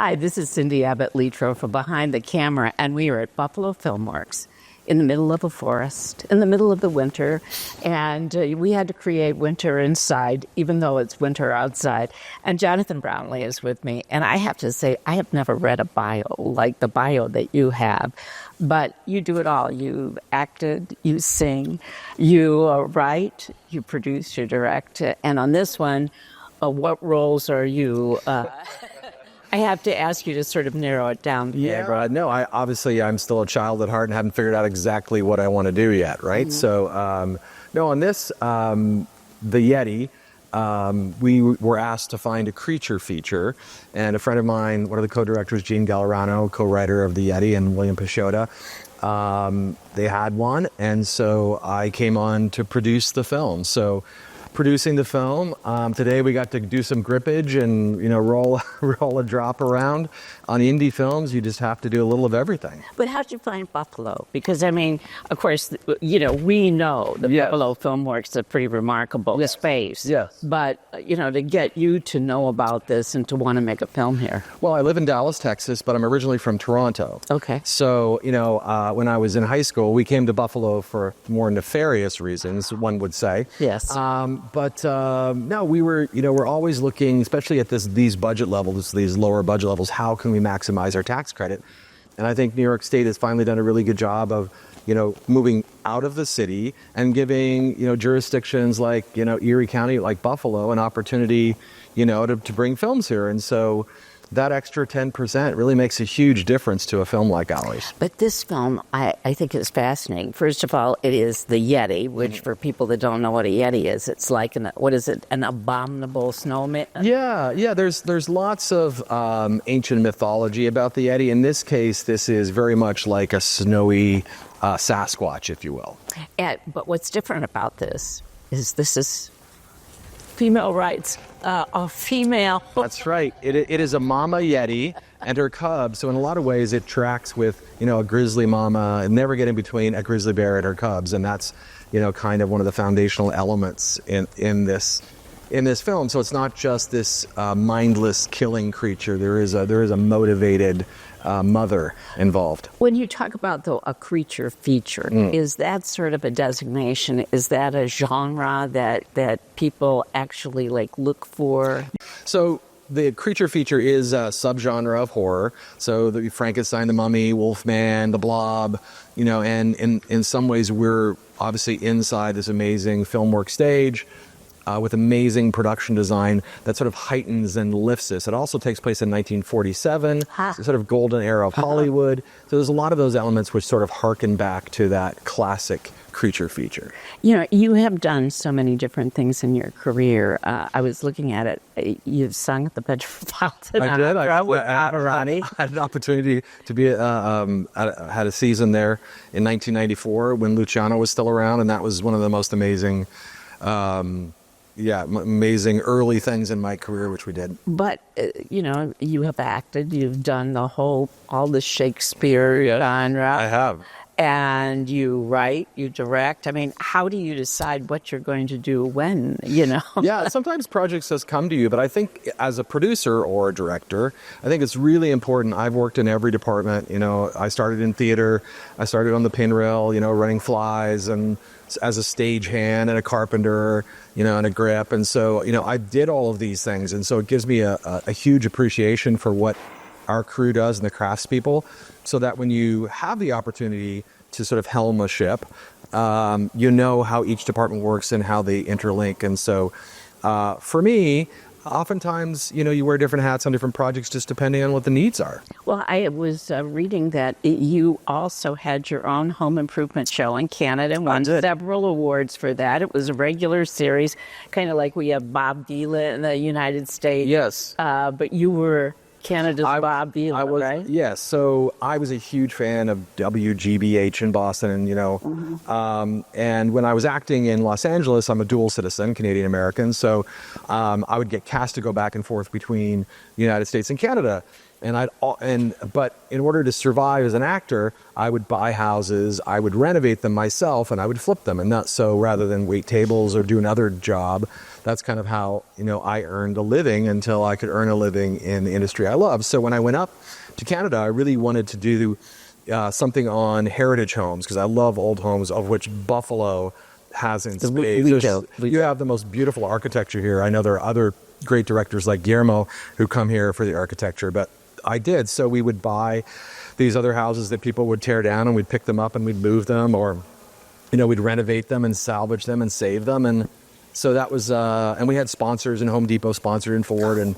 Hi, this is Cindy Abbott Letro from Behind the Camera, and we are at Buffalo FilmWorks in the middle of a forest, in the middle of the winter, and we had to create winter inside, even though it's winter outside. And Johnathan Brownlee is with me, and I have to say, I have never read a bio like the bio that you have, but you do it all. You acted, you sing, you write, you produce, you direct, and on this one, what roles are you... I have to ask you to sort of narrow it down. Yeah, no, I'm still a child at heart and haven't figured out exactly what I want to do yet, right? Mm-hmm. So, no, on this, the Yeti, we were asked to find a creature feature, and a friend of mine, one of the co-directors, Gene Gallerano, co-writer of the Yeti, and William Peixoto, they had one, and so I came on to produce the film. So, producing the film. Today we got to do some grippage and, roll a drop around. On indie films, you just have to do a little of everything. But how'd you find Buffalo? Because, of course, we know the Buffalo FilmWorks is a pretty remarkable space. Yes. But, to get you to know about this and to want to make a film here. Well, I live in Dallas, Texas, but I'm originally from Toronto. Okay. So, when I was in high school, we came to Buffalo for more nefarious reasons, one would say. Yes. No, we're always looking, especially at these budget levels, these lower budget levels, how can we maximize our tax credit? And I think New York State has finally done a really good job of, moving out of the city and giving, jurisdictions like, Erie County, like Buffalo, an opportunity, to bring films here. And so that extra 10% really makes a huge difference to a film like ours. But this film, I think is fascinating. First of all, it is the Yeti, which for people that don't know what a Yeti is, it's like an abominable snowman? Yeah. There's lots of ancient mythology about the Yeti. In this case, this is very much like a snowy Sasquatch, if you will. But what's different about this is female rights. A female. That's right. It is a mama Yeti and her cubs. So in a lot of ways, it tracks with, a grizzly mama and never getting between a grizzly bear and her cubs. And that's, kind of one of the foundational elements in this film. So it's not just this mindless killing creature. There is a motivated mother involved. When you talk about, though, a creature feature, is that sort of a designation? Is that a genre that people actually look for? So the creature feature is a subgenre of horror. So the Frankenstein, the Mummy, Wolfman, the Blob, and in some ways we're obviously inside this amazing FilmWorks stage. With amazing production design that sort of heightens and lifts this. It also takes place in 1947, the sort of golden era of Hollywood. So there's a lot of those elements which sort of harken back to that classic creature feature. You have done so many different things in your career. I was looking at it. You've sung at the Bedford Fountain. I did. I had an opportunity to be had a season there in 1994 when Luciano was still around, and that was one of the most amazing amazing early things in my career, which we did. But, you have acted, you've done all the Shakespeare genre. I have. And you write, you direct. How do you decide what you're going to do when, Yeah, sometimes projects just come to you, but I think as a producer or a director, I think it's really important. I've worked in every department. I started in theater. I started on the pin rail, running flies, and as a stagehand and a carpenter, and a grip. And so, I did all of these things. And so it gives me a huge appreciation for what our crew does and the craftspeople, so that when you have the opportunity to sort of helm a ship, how each department works and how they interlink. And so for me, oftentimes, you wear different hats on different projects just depending on what the needs are. Well, I was reading that you also had your own home improvement show in Canada and won several awards for that. It was a regular series, kind of like we have Bob Dylan in the United States. Yes. But you were Canada's Bob Dylan, right? Yes. So I was a huge fan of WGBH in Boston, and and when I was acting in Los Angeles, I'm a dual citizen, Canadian American. So I would get cast to go back and forth between the United States and Canada. But in order to survive as an actor, I would buy houses, I would renovate them myself, and I would flip them. And not so rather than wait tables or do another job. That's kind of how, I earned a living until I could earn a living in the industry I love. So when I went up to Canada, I really wanted to do something on heritage homes, because I love old homes, of which Buffalo has in spades. You have the most beautiful architecture here. I know there are other great directors like Guillermo who come here for the architecture, but I did. So we would buy these other houses that people would tear down, and we'd pick them up and we'd move them, or we'd renovate them and salvage them and save them. And so that was and we had sponsors, and Home Depot sponsored, and Ford, and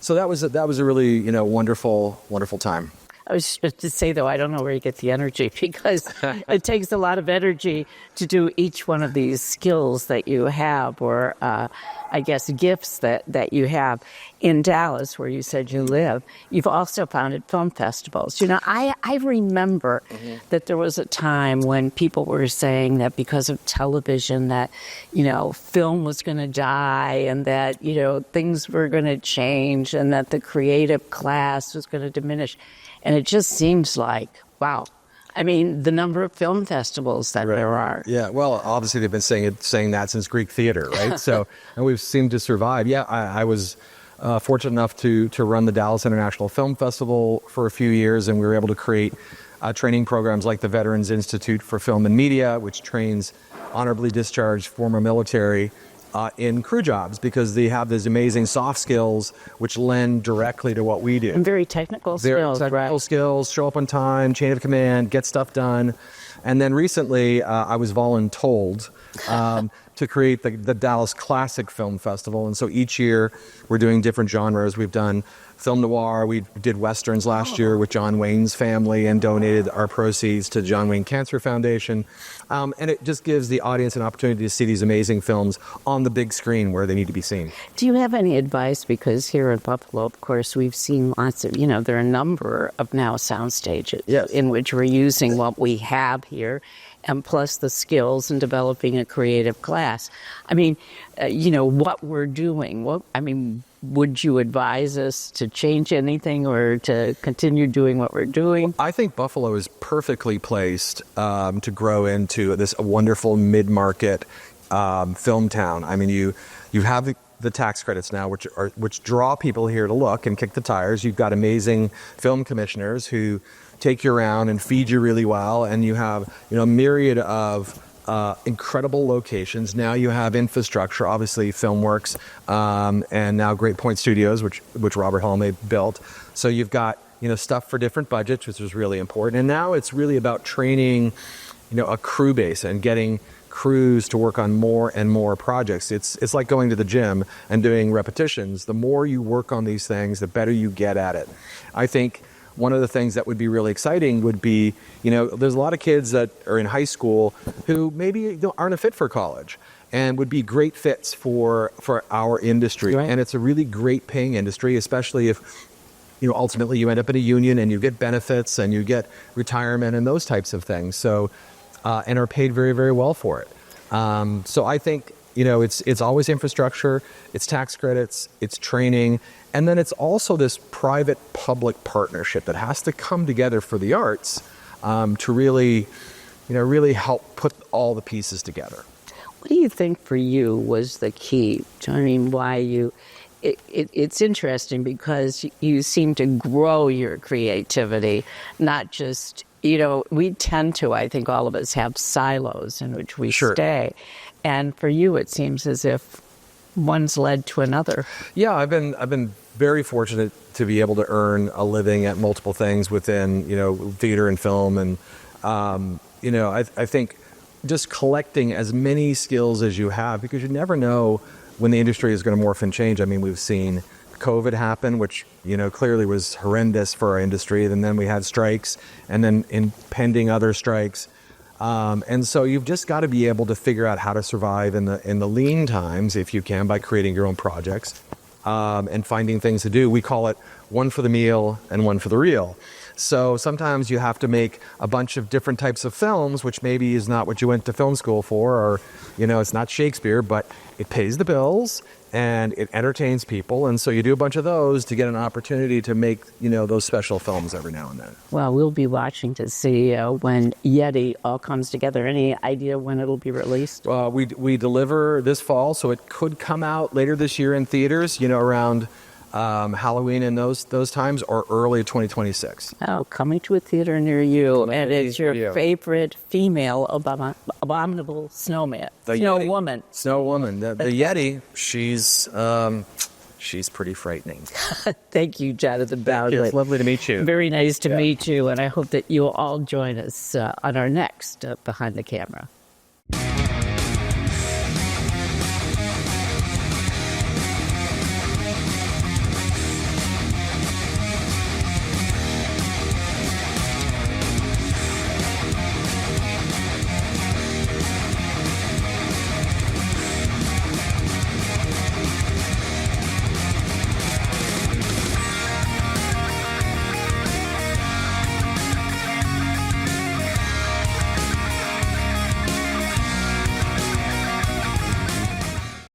so that was a really wonderful time. I was just to say, though, I don't know where you get the energy, because it takes a lot of energy to do each one of these skills that you have, or I guess gifts that you have. In Dallas, where you said you live, you've also founded film festivals. I remember that there was a time when people were saying that because of television that, film was going to die, and that, things were going to change, and that the creative class was going to diminish. And it just seems like, wow. I mean, the number of film festivals that there are. Yeah, well, obviously they've been saying that since Greek theater, right? So, and we've seemed to survive. Yeah, I was fortunate enough to run the Dallas International Film Festival for a few years, and we were able to create training programs like the Veterans Institute for Film and Media, which trains honorably discharged former military in crew jobs, because they have these amazing soft skills which lend directly to what we do. And very technical skills, technical skills, show up on time, chain of command, get stuff done. And then recently, I was voluntold to create the Dallas Classic Film Festival. And so each year, we're doing different genres. We've done film noir. We did westerns last year with John Wayne's family, and donated our proceeds to John Wayne Cancer Foundation. And it just gives the audience an opportunity to see these amazing films on the big screen where they need to be seen. Do you have any advice? Because here in Buffalo, of course, we've seen lots of, there are a number of now sound stages in which we're using what we have here, and plus the skills in developing a creative class. I mean, what we're doing, would you advise us to change anything, or to continue doing what we're doing? I think Buffalo is perfectly placed to grow into this wonderful mid-market film town. I mean, you have the tax credits now, which draw people here to look and kick the tires. You've got amazing film commissioners who take you around and feed you really well, and you have a myriad of incredible locations. Now you have infrastructure, obviously FilmWorks, and now Great Point Studios, which Robert Helme built. So you've got stuff for different budgets, which is really important. And now it's really about training a crew base and getting crews to work on more and more projects. It's like going to the gym and doing repetitions. The more you work on these things, the better you get at it. I think one of the things that would be really exciting would be, there's a lot of kids that are in high school who maybe aren't a fit for college, and would be great fits for our industry. Right. And it's a really great paying industry, especially if, ultimately you end up in a union and you get benefits and you get retirement and those types of things. So, and are paid very, very well for it. So I think, it's always infrastructure, it's tax credits, it's training, and then it's also this private-public partnership that has to come together for the arts to really help put all the pieces together. What do you think for you was the key? I mean, why you... It's interesting because you seem to grow your creativity, not just... we tend to, I think all of us have silos in which we stay. And for you, it seems as if one's led to another. Yeah, I've been very fortunate to be able to earn a living at multiple things within, theater and film. And, I think just collecting as many skills as you have, because you never know when the industry is going to morph and change. I mean, we've seen COVID happen, which, clearly was horrendous for our industry. And then we had strikes, and then impending other strikes. And so you've just got to be able to figure out how to survive in the lean times, if you can, by creating your own projects, and finding things to do. We call it one for the meal and one for the reel. So sometimes you have to make a bunch of different types of films, which maybe is not what you went to film school for, or, it's not Shakespeare, but it pays the bills and it entertains people. And so you do a bunch of those to get an opportunity to make, those special films every now and then. Well, we'll be watching to see when Yeti all comes together. Any idea when it'll be released? We deliver this fall, so it could come out later this year in theaters, around Halloween and those times, or early 2026. Oh, coming to a theater near you. And it's your favorite female abominable snowman. Snow woman. Snow woman. The Yeti, she's pretty frightening. Thank you, Johnathan Brownlee. It's lovely to meet you. Very nice to meet you, and I hope that you'll all join us on our next Behind the Camera.